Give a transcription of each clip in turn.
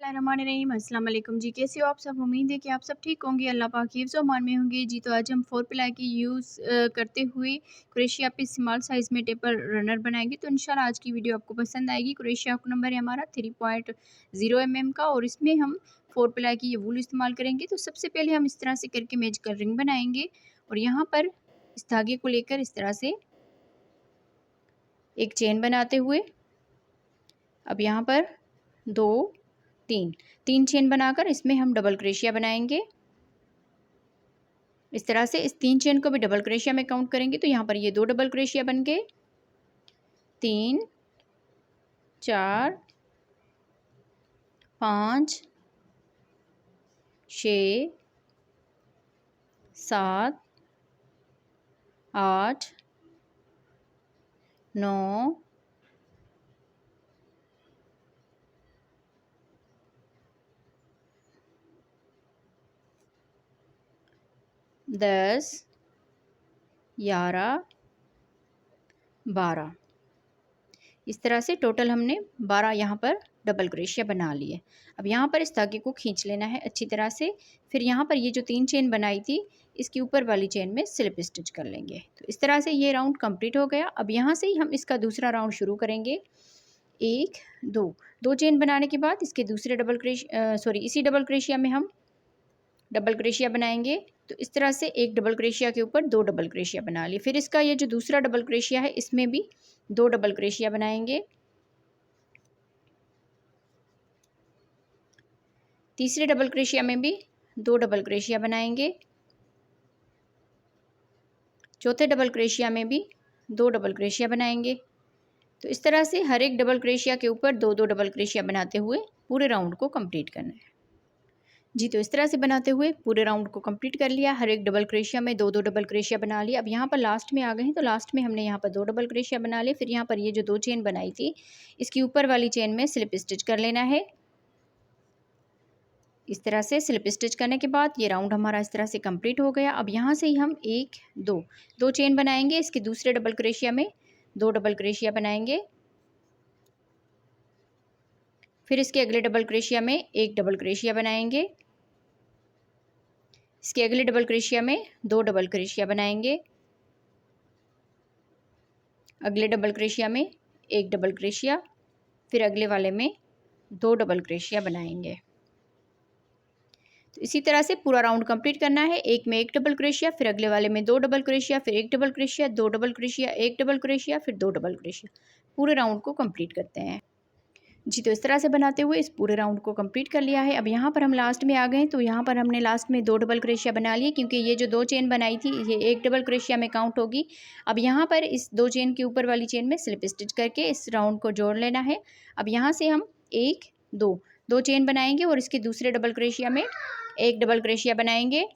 बिस्मिल्लाहिर्रहमानिर्रहीम। अस्सलाम वालेकुम जी। कैसे हो आप सब? उम्मीद है कि आप सब ठीक होंगे, अल्लाह पाक हिफ्ज़ और अमान में होंगे जी। तो आज हम 4 प्लाई की यूज़ करते हुए क्रोशिया पे स्मॉल साइज़ में टेपर रनर बनाएंगे। तो इंशाल्लाह आज की वीडियो आपको पसंद आएगी। क्रोशिया का नंबर है हमारा 3.0 mm का और इसमें हम 4 प्लाई की ये वूल इस्तेमाल करेंगे। तो सबसे पहले हम इस तरह से करके मैजिकल रिंग बनाएंगे और यहाँ पर इस धागे को लेकर इस तरह से एक चेन बनाते हुए अब यहाँ पर 2 तीन चेन बनाकर इसमें हम डबल क्रोशिया बनाएंगे। इस तरह से इस 3 चेन को भी डबल क्रोशिया में काउंट करेंगे तो यहाँ पर ये 2 डबल क्रोशिया बन गए। 3 4 5 6 7 8 9 10 11 12 इस तरह से टोटल हमने 12 यहाँ पर डबल क्रोशिया बना लिए। अब यहाँ पर इस धागे को खींच लेना है अच्छी तरह से। फिर यहाँ पर ये जो 3 चेन बनाई थी इसकी ऊपर वाली चेन में स्लिप स्टिच कर लेंगे। तो इस तरह से ये राउंड कंप्लीट हो गया। अब यहाँ से ही हम इसका दूसरा राउंड शुरू करेंगे। 1 2 चेन बनाने के बाद इसके दूसरे इसी डबल क्रोशिया में हम डबल क्रोशिया बनाएंगे। तो इस तरह से एक डबल क्रोशिया के ऊपर 2 डबल क्रोशिया बना लिए। फिर इसका ये जो दूसरा डबल क्रोशिया है इसमें भी 2 डबल क्रोशिया बनाएंगे। तीसरे डबल क्रोशिया में भी 2 डबल क्रोशिया बनाएंगे। चौथे डबल क्रोशिया में भी 2 डबल क्रोशिया बनाएंगे। तो इस तरह से हर एक डबल क्रोशिया के ऊपर 2-2 डबल क्रोशिया बनाते हुए पूरे राउंड को कंप्लीट करना है जी। तो इस तरह से बनाते हुए पूरे राउंड को कंप्लीट कर लिया। हर एक डबल क्रोशिया में 2-2 डबल क्रोशिया बना लिया। अब यहाँ पर लास्ट में आ गए हैं तो लास्ट में हमने यहाँ पर 2 डबल क्रोशिया बना लिए। फिर यहाँ पर ये जो 2 चेन बनाई थी इसकी ऊपर वाली चेन में स्लिप स्टिच कर लेना है। इस तरह से स्लिप स्टिच करने के बाद ये राउंड हमारा इस तरह से कंप्लीट हो गया। अब यहाँ से ही हम 1 2 चेन बनाएंगे। इसके दूसरे डबल क्रोशिया में 2 डबल क्रोशिया बनाएंगे। फिर इसके अगले डबल क्रोशिया में 1 डबल क्रोशिया बनाएंगे। इसके अगले डबल क्रोशिया में 2 डबल क्रोशिया बनाएंगे। अगले डबल क्रोशिया में 1 डबल क्रोशिया। फिर अगले वाले में 2 डबल क्रोशिया बनाएंगे। तो इसी तरह से पूरा राउंड कंप्लीट करना है। एक में 1 डबल क्रोशिया, फिर अगले वाले में 2 डबल क्रोशिया, फिर 1 double crochet, 2 double crochet, 1 double crochet, फिर 2 डबल क्रोशिया। पूरे राउंड को कंप्लीट करते हैं जी। तो इस तरह से बनाते हुए इस पूरे राउंड को कंप्लीट कर लिया है। अब यहाँ पर हम लास्ट में आ गए तो यहाँ पर हमने लास्ट में 2 डबल क्रोशिया बना लिए क्योंकि ये जो 2 चेन बनाई थी ये 1 डबल क्रोशिया में काउंट होगी। अब यहाँ पर इस 2 चेन के ऊपर वाली चेन में स्लिप स्टिच करके इस राउंड को जोड़ लेना है। अब यहाँ से हम 1 2 चेन बनाएंगे और इसके दूसरे डबल क्रोशिया में 1 डबल क्रोशिया बनाएंगे।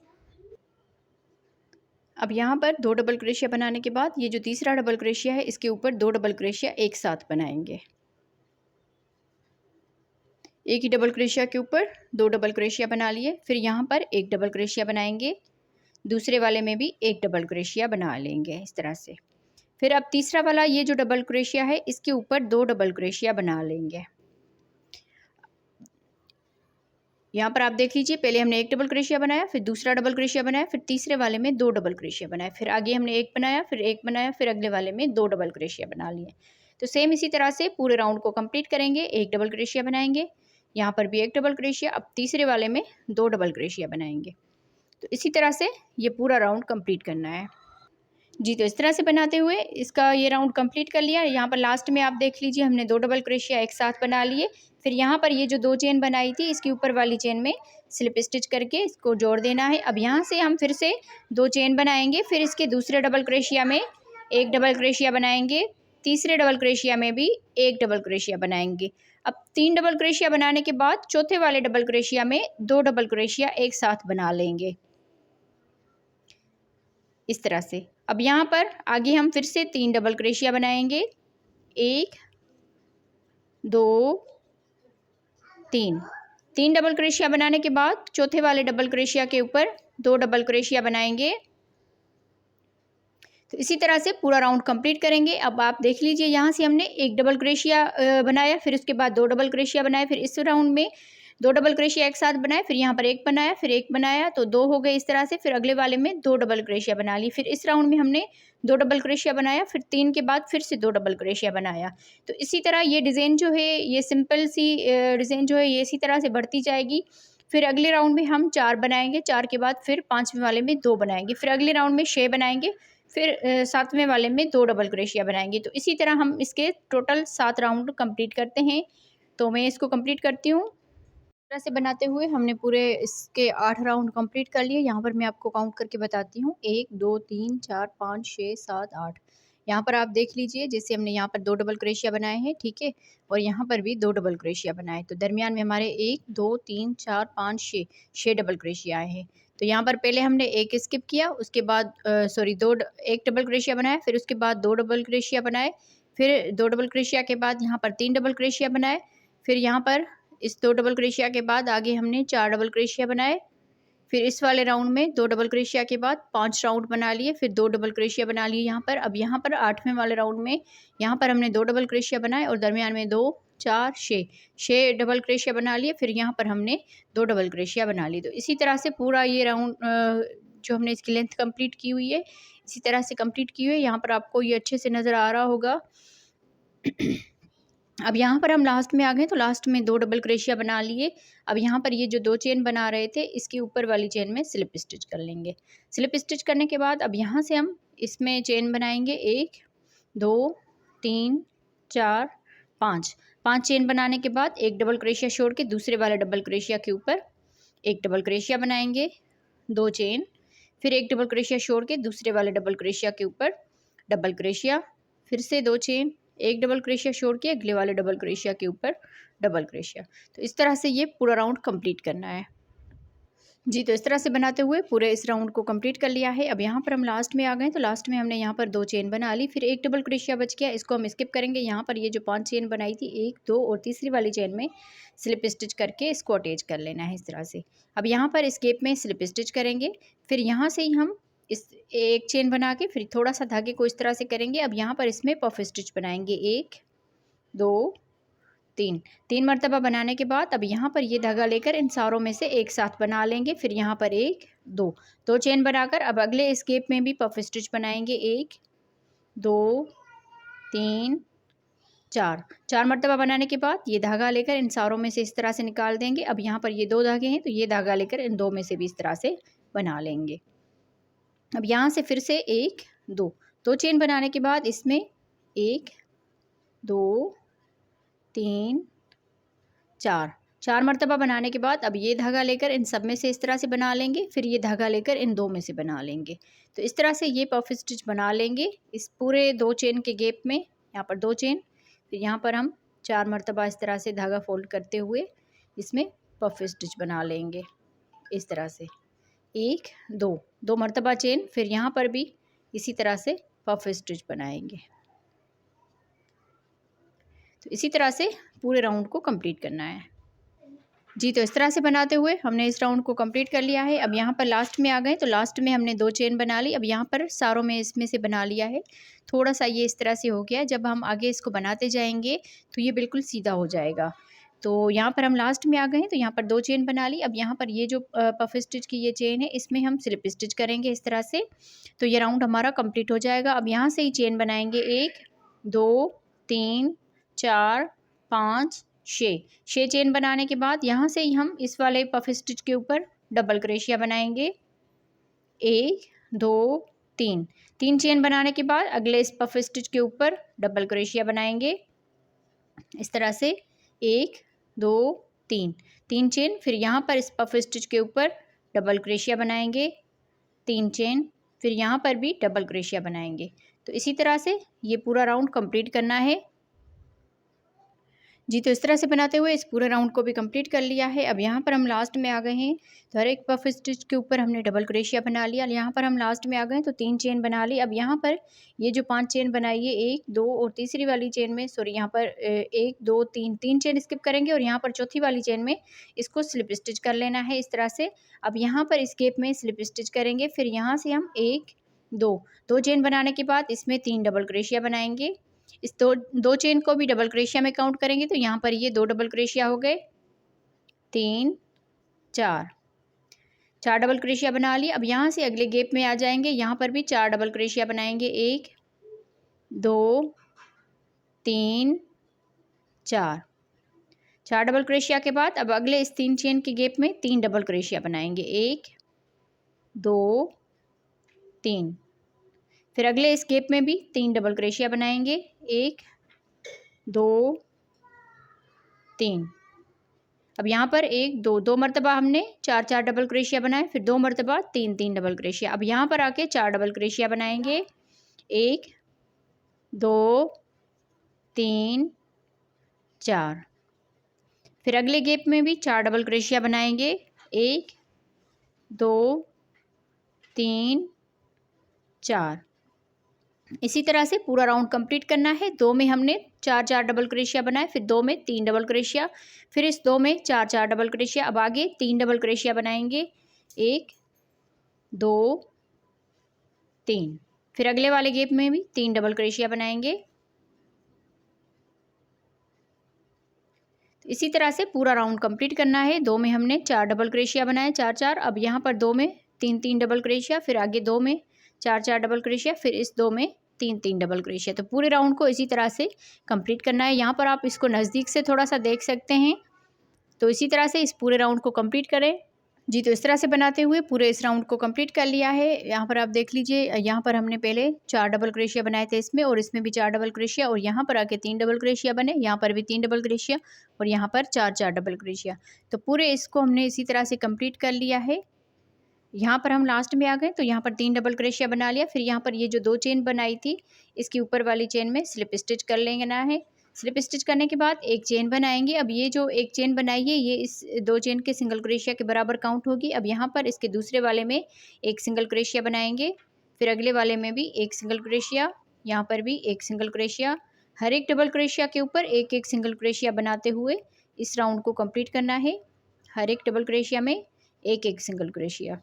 अब यहाँ पर 2 डबल क्रोशिया बनाने के बाद ये जो तीसरा डबल क्रोशिया है इसके ऊपर 2 डबल क्रोशिया एक साथ बनाएंगे। एक ही डबल क्रोशिया के ऊपर 2 डबल क्रोशिया बना लिए। फिर यहाँ पर 1 डबल क्रोशिया बनाएंगे। दूसरे वाले में भी 1 डबल क्रोशिया बना लेंगे इस तरह से। फिर अब तीसरा वाला ये जो डबल क्रोशिया है इसके ऊपर 2 डबल क्रोशिया बना लेंगे। यहाँ पर आप देख लीजिए, पहले हमने 1 डबल क्रोशिया बनाया, फिर दूसरा डबल क्रोशिया बनाया, फिर तीसरे वाले में 2 डबल क्रोशिया बनाया, फिर आगे हमने 1 बनाया, फिर 1 बनाया, फिर अगले वाले में 2 डबल क्रोशिया बना लिए। तो सेम इसी तरह से पूरे राउंड को कंप्लीट करेंगे। 1 डबल क्रोशिया बनाएंगे, यहाँ पर भी 1 डबल क्रोशिया, अब तीसरे वाले में 2 डबल क्रोशिया बनाएंगे। तो इसी तरह से ये पूरा राउंड कंप्लीट करना है जी। तो इस तरह से बनाते हुए इसका ये राउंड कंप्लीट कर लिया। यहाँ पर लास्ट में आप देख लीजिए हमने 2 डबल क्रोशिया एक साथ बना लिए। फिर यहाँ पर ये जो 2 चेन बनाई थी इसके ऊपर वाली चेन में स्लिप स्टिच करके इसको जोड़ देना है। अब यहाँ से हम फिर से 2 चेन बनाएंगे। फिर इसके दूसरे डबल क्रोशिया में 1 डबल क्रोशिया बनाएंगे। तीसरे डबल क्रोशिया में भी 1 डबल क्रोशिया बनाएंगे। अब 3 डबल क्रोशिया बनाने के बाद चौथे वाले डबल क्रोशिया में 2 डबल क्रोशिया एक साथ बना लेंगे इस तरह से। अब यहाँ पर आगे हम फिर से 3 डबल क्रोशिया बनाएंगे। 1 2 3 डबल क्रोशिया बनाने के बाद चौथे वाले डबल क्रोशिया के ऊपर 2 डबल क्रोशिया बनाएंगे। तो इसी तरह से पूरा राउंड कंप्लीट करेंगे। अब आप देख लीजिए, यहाँ से हमने 1 डबल क्रोशिया बनाया, फिर उसके बाद 2 डबल क्रोशिया बनाए, फिर इस राउंड में दो डबल क्रोशिया एक साथ बनाए, फिर यहाँ पर एक बनाया, फिर एक बनाया तो दो हो गए इस तरह से। फिर अगले वाले में दो डबल क्रोशिया बना ली। फिर इस राउंड में हमने दो डबल क्रोशिया बनाया, फिर 3 के बाद फिर से दो डबल क्रोशिया बनाया। तो इसी तरह ये डिज़ाइन जो है, ये सिंपल सी डिज़ाइन जो है ये इसी तरह से बढ़ती जाएगी। फिर अगले राउंड में हम 4 बनाएंगे, 4 के बाद फिर 5वें वाले में 2 बनाएंगे, फिर अगले राउंड में 6 बनाएंगे, फिर 7वें वाले में 2 डबल क्रोशिया बनाएंगे। तो इसी तरह हम इसके टोटल 7 राउंड कंप्लीट करते हैं। तो मैं इसको कंप्लीट करती हूँ। इस तरह से बनाते हुए हमने पूरे इसके 8 राउंड कंप्लीट कर लिए। यहाँ पर मैं आपको काउंट करके बताती हूँ, 1 2 3 4 5 6 7 8। यहाँ पर आप देख लीजिए, जैसे हमने यहाँ पर 2 डबल क्रोशिया बनाए हैं, ठीक है, और यहाँ पर भी 2 डबल क्रोशिया बनाए, तो दरमियान में हमारे 1 2 3 4 5 6 डबल क्रोशिया आए हैं। तो यहाँ पर पहले हमने एक स्किप किया, उसके बाद एक डबल क्रोशिया बनाया, फिर उसके बाद 2 डबल क्रोशिया बनाए, फिर 2 डबल क्रोशिया के बाद यहाँ पर 3 डबल क्रोशिया बनाए, फिर यहाँ पर इस 2 डबल क्रोशिया के बाद आगे हमने 4 डबल क्रोशिया बनाए। फिर इस वाले राउंड में 2 डबल क्रोशिया के बाद 5 राउंड बना लिए, फिर 2 डबल क्रोशिया बना लिए यहाँ पर। अब यहाँ पर 8वें वाले राउंड में यहाँ पर हमने 2 डबल क्रोशिया बनाए और दरमियान में 2 4 6 डबल क्रोशिया बना लिए, फिर यहाँ पर हमने 2 डबल क्रोशिया बना ली। तो इसी तरह से पूरा ये राउंड जो हमने इसकी लेंथ कंप्लीट की हुई है, इसी तरह से कंप्लीट की हुई है। यहाँ पर आपको ये अच्छे से नज़र आ रहा होगा। अब यहाँ पर हम लास्ट में आ गए, तो लास्ट में 2 डबल क्रोशिया बना लिए। अब यहाँ पर ये जो 2 चेन बना रहे थे, इसके ऊपर वाली चेन में स्लिप स्टिच कर लेंगे। स्लिप स्टिच करने के बाद अब यहाँ से हम इसमें चेन बनाएंगे, 1 2 3 4 5 चेन बनाने के बाद एक डबल क्रोशिया छोड़ के दूसरे वाले डबल क्रोशिया के ऊपर एक डबल क्रोशिया बनाएंगे, 2 चेन, फिर एक डबल क्रोशिया छोड़ के दूसरे वाले डबल क्रोशिया के ऊपर डबल क्रोशिया, फिर से 2 चेन, एक डबल क्रोशिया छोड़ के अगले वाले डबल क्रोशिया के ऊपर डबल क्रोशिया। तो इस तरह से ये पूरा राउंड कंप्लीट करना है जी। तो इस तरह से बनाते हुए पूरे इस राउंड को कंप्लीट कर लिया है। अब यहाँ पर हम लास्ट में आ गए, तो लास्ट में हमने यहाँ पर 2 चेन बना ली, फिर एक डबल क्रोशिया बच गया, इसको हम स्किप करेंगे। यहाँ पर ये जो 5 चेन बनाई थी, 1 2 और तीसरी वाली चेन में स्लिप स्टिच करके इसको अटैच कर लेना है इस तरह से। अब यहाँ पर इस गैप में स्लिप स्टिच करेंगे, फिर यहाँ से ही हम इस एक चेन बना के फिर थोड़ा सा धागे को इस तरह से करेंगे। अब यहाँ पर इसमें पफ स्टिच बनाएंगे, 1 2 3 मरतबा बनाने के बाद अब यहाँ पर ये धागा लेकर इन सारों में से एक साथ बना लेंगे। फिर यहाँ पर 1 2 चेन बनाकर अब अगले इस गैप में भी पफ स्टिच बनाएंगे, 1 2 3 4 मरतबा बनाने के बाद ये धागा लेकर इन सारों में से इस तरह से निकाल देंगे। अब यहाँ पर ये 2 धागे हैं, तो ये धागा लेकर इन 2 में से भी इस तरह से बना लेंगे। अब यहाँ से फिर से 1 2 चेन बनाने के बाद इसमें 1 2 3 4 मरतबा बनाने के बाद अब ये धागा लेकर इन सब में से इस तरह से बना लेंगे, फिर ये धागा लेकर इन 2 में से बना लेंगे। तो इस तरह से ये पफ स्टिच बना लेंगे इस पूरे 2 चेन के गैप में। यहाँ पर 2 चेन, फिर यहाँ पर हम 4 मरतबा इस तरह से धागा फोल्ड करते हुए इसमें पफ स्टिच बना लेंगे इस तरह से, 1 2 मरतबा चेन, फिर यहाँ पर भी इसी तरह से पफ स्टिच बनाएंगे। तो इसी तरह से पूरे राउंड को कंप्लीट करना है जी। तो इस तरह से बनाते हुए हमने इस राउंड को कंप्लीट कर लिया है। अब यहाँ पर लास्ट में आ गए, तो लास्ट में हमने 2 चेन बना ली। अब यहाँ पर सारों में इसमें से बना लिया है, थोड़ा सा ये इस तरह से हो गया। जब हम आगे इसको बनाते जाएंगे तो ये बिल्कुल सीधा हो जाएगा। तो यहाँ पर हम लास्ट में आ गए हैं, तो यहाँ पर 2 चेन बना ली। अब यहाँ पर ये जो पफ स्टिच की ये चेन है, इसमें हम स्लिप स्टिच करेंगे इस तरह से। तो ये राउंड हमारा कंप्लीट हो जाएगा। अब यहाँ से ही चेन बनाएंगे, 1 2 3 4 5 6 चेन बनाने के बाद यहाँ से ही हम इस वाले पफ स्टिच के ऊपर डबल क्रोशिया बनाएंगे, 1 2 3 चेन बनाने के बाद अगले इस पफ स्टिच के ऊपर डबल क्रोशिया बनाएंगे इस तरह से, 1 2 3 चेन, फिर यहाँ पर इस पफ स्टिच के ऊपर डबल क्रोशिया बनाएंगे, 3 चेन, फिर यहाँ पर भी डबल क्रोशिया बनाएंगे। तो इसी तरह से ये पूरा राउंड कंप्लीट करना है जी। तो इस तरह से बनाते हुए इस पूरे राउंड को भी कंप्लीट कर लिया है। अब यहाँ पर हम लास्ट में आ गए हैं, तो हर एक पफ स्टिच के ऊपर हमने डबल क्रोशिया बना लिया। यहाँ पर हम लास्ट में आ गए तो 3 चेन बना ली। अब यहाँ पर ये जो 5 चेन बनाई है, 1 2 और तीसरी वाली चेन में यहाँ पर 1 2 3 चेन स्किप करेंगे और यहाँ पर चौथी वाली चेन में इसको स्लिप स्टिच कर लेना है इस तरह से। अब यहाँ पर इस गैप में स्लिप स्टिच करेंगे, फिर यहाँ से हम 1 2 चेन बनाने के बाद इसमें 3 डबल क्रोशिया बनाएंगे। इस दो चेन को भी डबल क्रोशिया में काउंट करेंगे, तो यहाँ पर ये 2 डबल क्रोशिया हो गए। 3 4 4 डबल क्रोशिया बना लिया। अब यहाँ से अगले गैप में आ जाएंगे, यहाँ पर भी 4 डबल क्रोशिया बनाएंगे। 1 2 3 4 4 डबल क्रोशिया के बाद अब अगले इस 3 चेन के गैप में 3 डबल क्रोशिया बनाएंगे। 1 2 3 फिर अगले इस गैप में भी 3 डबल क्रोशिया बनाएंगे। 1 2 3 अब यहाँ पर 1 2 2 मरतबा हमने 4 4 डबल क्रोशिया बनाए, फिर 2 मरतबा 3 3 डबल क्रोशिया। अब यहाँ पर आके 4 डबल क्रोशिया बनाएंगे। 1 2 3 4 फिर अगले गैप में भी 4 डबल क्रोशिया बनाएंगे। 1 2 3 4 इसी तरह से पूरा राउंड कंप्लीट करना है। 2 में हमने 4 4 डबल क्रोशिया बनाए, फिर 2 में 3 डबल क्रोशिया, फिर इस 2 में 4 4 डबल क्रोशिया। अब आगे 3 डबल क्रोशिया बनाएंगे। 1 2 3 फिर अगले वाले गैप में भी 3 डबल क्रोशिया बनाएंगे। इसी तरह से पूरा राउंड कंप्लीट करना है। 2 में हमने 4 डबल क्रोशिया बनाए, 4 4। अब यहाँ पर 2 में 3 3 डबल क्रोशिया, फिर आगे 2 में 4 4 डबल क्रोशिया, फिर इस 2 में 3 3 डबल क्रोशिया। तो पूरे राउंड को इसी तरह से कंप्लीट करना है। यहाँ पर आप इसको नज़दीक से थोड़ा सा देख सकते हैं। तो इसी तरह से इस पूरे राउंड को कंप्लीट करें जी। तो इस तरह से बनाते हुए पूरे इस राउंड को कंप्लीट कर लिया है। यहाँ पर आप देख लीजिए, यहाँ पर हमने पहले 4 डबल क्रोशिया बनाए थे इसमें, और इसमें भी 4 डबल क्रोशिया, और यहाँ पर आके 3 डबल क्रोशिया बने, यहाँ पर भी 3 डबल क्रोशिया, और यहाँ पर 4 4 डबल क्रोशिया। तो पूरे इसको हमने इसी तरह से कंप्लीट कर लिया है। यहाँ पर हम लास्ट में आ गए तो यहाँ पर 3 डबल क्रोशिया बना लिया। फिर यहाँ पर ये जो 2 चेन बनाई थी, इसकी ऊपर वाली चेन में स्लिप स्टिच कर लेना है। स्लिप स्टिच करने के बाद एक चेन बनाएंगे। अब ये जो एक चेन बनाई है, ये इस 2 चेन के सिंगल क्रोशिया के बराबर काउंट होगी। अब यहाँ पर इसके दूसरे वाले में एक सिंगल क्रोशिया बनाएंगे, फिर अगले वाले में भी एक सिंगल क्रोशिया, यहाँ पर भी एक सिंगल क्रोशिया। हर एक डबल क्रोशिया के ऊपर एक एक सिंगल क्रोशिया बनाते हुए इस राउंड को कंप्लीट करना है। हर एक डबल क्रोशिया में एक एक सिंगल क्रोशिया।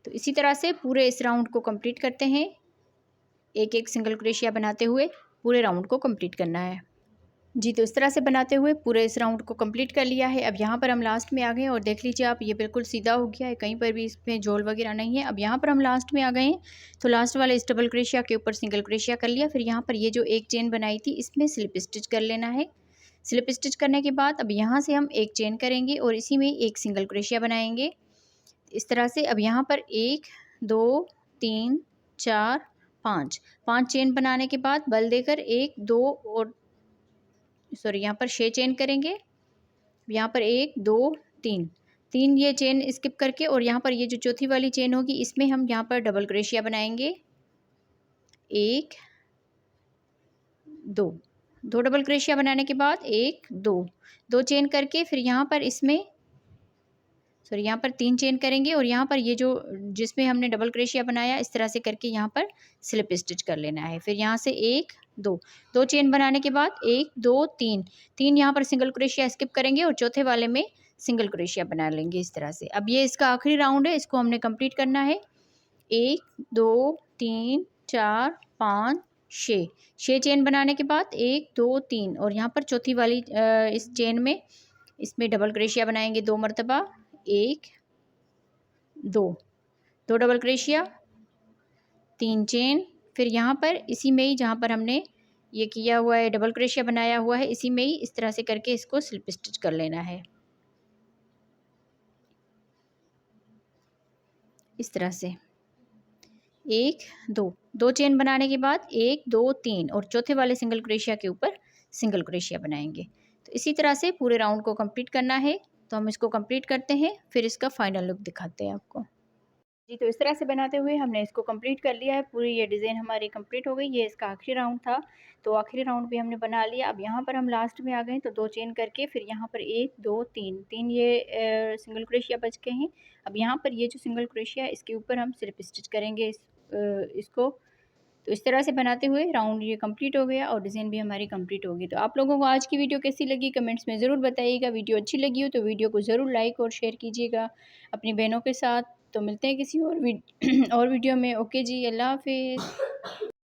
तो इसी तरह से पूरे इस राउंड को कंप्लीट करते हैं। एक एक सिंगल क्रोशिया बनाते हुए पूरे राउंड को कंप्लीट करना है जी। तो इस तरह से बनाते हुए पूरे इस राउंड को कंप्लीट कर लिया है। अब यहाँ पर हम लास्ट में आ गए, और देख लीजिए आप, ये बिल्कुल सीधा हो गया है, कहीं पर भी इसमें झोल वगैरह नहीं है। अब यहाँ पर हम लास्ट में आ गए हैं, तो लास्ट वाले इस डबल क्रोशिया के ऊपर सिंगल क्रोशिया कर लिया। फिर यहाँ पर ये जो एक चेन बनाई थी, इसमें स्लिप स्टिच कर लेना है। स्लिप स्टिच करने के बाद अब यहाँ से हम एक चेन करेंगे और इसी में एक सिंगल क्रोशिया बनाएंगे इस तरह से। अब यहाँ पर 1 2 3 4 5 चेन बनाने के बाद बल देकर 1 2 और यहाँ पर 6 चेन करेंगे। यहाँ पर 1 2 3 ये चेन स्किप करके, और यहाँ पर ये जो चौथी वाली चेन होगी, इसमें हम यहाँ पर डबल क्रोशिया बनाएंगे। 1 2 डबल क्रोशिया बनाने के बाद 1 2 चेन करके, फिर यहाँ पर इसमें यहाँ पर 3 चेन करेंगे, और यहाँ पर ये जो जिसमें हमने डबल क्रोशिया बनाया, इस तरह से करके यहाँ पर स्लिप स्टिच कर लेना है। फिर यहाँ से 1 2 चेन बनाने के बाद 1 2 3 यहाँ पर सिंगल क्रोशिया स्किप करेंगे, और चौथे वाले में सिंगल क्रोशिया बना लेंगे इस तरह से। अब ये इसका आखिरी राउंड है, इसको हमने कंप्लीट करना है। 1 2 3 4 5 6 चेन बनाने के बाद 1 2 3, और यहाँ पर चौथी वाली इस चेन में इसमें डबल क्रोशिया बनाएंगे 2 मरतबा। 1 2 डबल क्रोशिया, 3 चेन, फिर यहाँ पर इसी में ही जहाँ पर हमने ये किया हुआ है, डबल क्रोशिया बनाया हुआ है, इसी में ही इस तरह से करके इसको स्लिप स्टिच कर लेना है इस तरह से। 1 2 चेन बनाने के बाद 1 2 3, और चौथे वाले सिंगल क्रोशिया के ऊपर सिंगल क्रोशिया बनाएंगे। तो इसी तरह से पूरे राउंड को कंप्लीट करना है। तो हम इसको कंप्लीट करते हैं, फिर इसका फाइनल लुक दिखाते हैं आपको जी। तो इस तरह से बनाते हुए हमने इसको कंप्लीट कर लिया है। पूरी ये डिज़ाइन हमारी कंप्लीट हो गई। ये इसका आखिरी राउंड था, तो आखिरी राउंड भी हमने बना लिया। अब यहाँ पर हम लास्ट में आ गए, तो 2 चेन करके फिर यहाँ पर 1 2 3 ये सिंगल क्रोशिया बच गए हैं। अब यहाँ पर ये जो सिंगल क्रोशिया है, इसके ऊपर हम स्लिप स्टिच करेंगे इसको। तो इस तरह से बनाते हुए राउंड ये कंप्लीट हो गया, और डिज़ाइन भी हमारी कंप्लीट होगी। तो आप लोगों को आज की वीडियो कैसी लगी कमेंट्स में ज़रूर बताइएगा। वीडियो अच्छी लगी हो तो वीडियो को ज़रूर लाइक और शेयर कीजिएगा अपनी बहनों के साथ। तो मिलते हैं किसी और वीडियो में। ओके जी, अल्लाह हाफिज़।